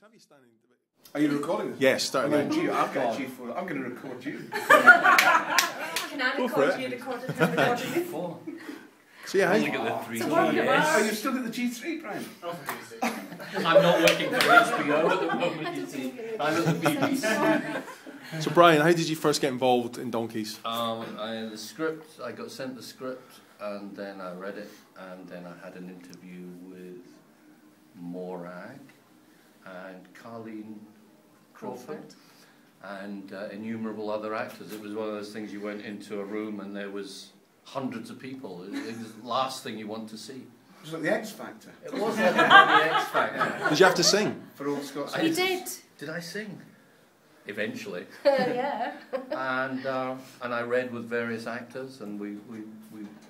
Have you standing? Are you recording this? Yes, starting now. I've got a G4. I'm going to record you. Can I record you? Recorded him, recorded me. So yeah, I only get the 3 Gs. Oh, you've still got the G3, Brian? I'm not working for HBO at the moment, you see. I'm at the BBC. So Brian, how did you first get involved in donkeys? I had the script, I got sent the script, and then I read it, and then I had an interview with Morag and Carleen Crawford and innumerable other actors. It was one of those things you went into a room and there was hundreds of people. It was the last thing you want to see. It was like the X Factor. It was like the X Factor. Did you have to sing? For old Scotland. You did. Did I sing? Eventually. Yeah. And I read with various actors, and we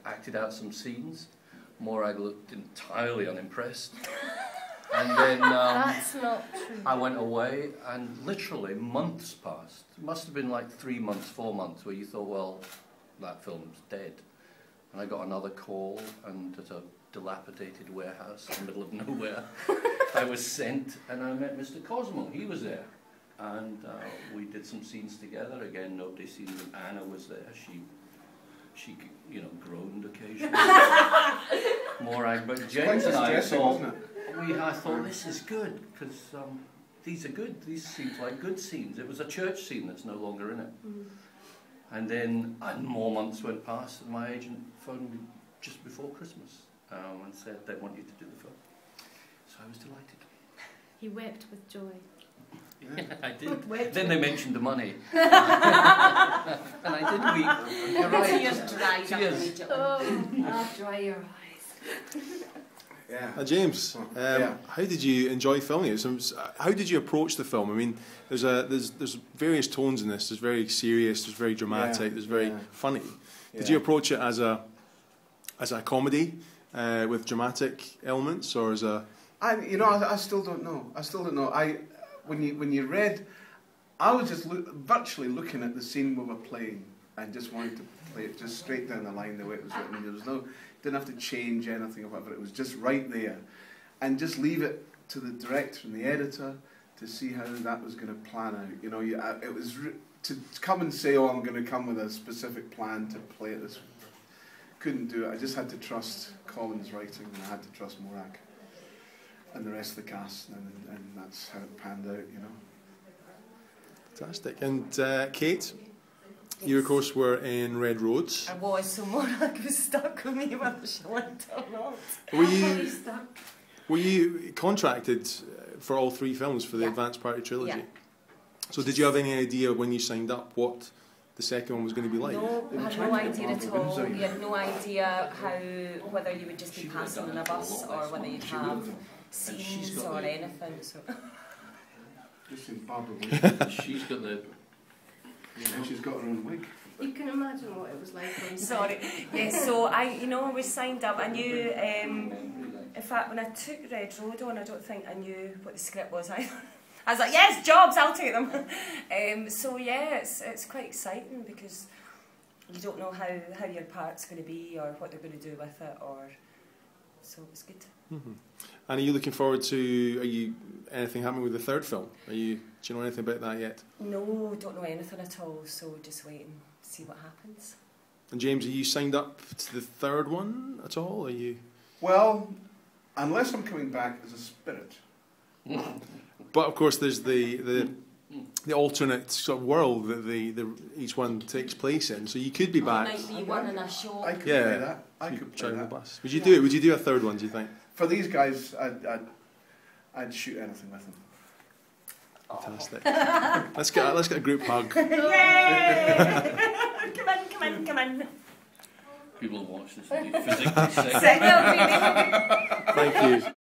acted out some scenes. Morag looked entirely unimpressed. And then That's not true. I went away, and literally months passed. It must have been like 3 months, 4 months, where you thought, well, that film's dead. And I got another call, and at a dilapidated warehouse in the middle of nowhere, I was sent, and I met Mr. Cosmo. He was there. And we did some scenes together. Again, nobody seen them. Anna was there. She you know, groaned occasionally. Morag, but James and I thought, I thought this is good, because these are good. These seems like good scenes. It was a church scene that's no longer in it. Mm. And then more months went past, and my agent phoned me just before Christmas and said they want you to do the film. So I was delighted. He wept with joy. Yeah, I did. Then they mentioned the money. And I did weep. You're right. Tears dried up immediately. Oh, dry your eyes. Yeah. James, how did you enjoy filming it? How did you approach the film? I mean, there's various tones in this. There's very serious, there's very dramatic, there's very funny. Did you approach it as a comedy with dramatic elements, or as a? I still don't know. When you read, I was just virtually looking at the scene we were playing and just wanted to play it just straight down the line the way it was written. There was didn't have to change anything or whatever. It was just right there, and just leave it to the director and the editor to see how that was going to plan out. You know, it was to come and say, "Oh, I'm going to come with a specific plan to play it this." Couldn't do it. I just had to trust Colin's writing, and I had to trust Morag and the rest of the cast, and that's how it panned out, you know. Fantastic. And Kate, you of course were in Red Roads. I was, so Morag was stuck with me whether she went or not. Were you contracted for all 3 films for the Advance Party Trilogy? Yeah. So did you have any idea when you signed up what the second one was going to be like? No, I had no idea at all. You had no idea whether you would just be passing on a bus or whether you'd have scenes or anything. So. Just in Barbara She's got the. And she's got her own wig. You can imagine what it was like. Sorry. Yes, so I was signed up. I knew. In fact, when I took Red Road on, I don't think I knew what the script was either. I was like, yes, jobs, I'll take them. So yeah, it's quite exciting because you don't know how your part's going to be or what they're going to do with it, so it's good. Mm-hmm. And are you looking forward to? Anything happening with the 3rd film? Do you know anything about that yet? No, don't know anything at all. So just waiting to see what happens. And James, are you signed up to the 3rd one at all? Are you? Well, unless I'm coming back as a spirit. But of course, there's the alternate sort of world that each one takes place in. So you could be back. Might be one in a show. I could play that. I could play that. Bus. Would you do it? Would you do a 3rd one? Do you think? For these guys, I'd shoot anything with them. Fantastic. Let's get a group hug. Yay! Come on. People watch this and be physically sick. Thank you.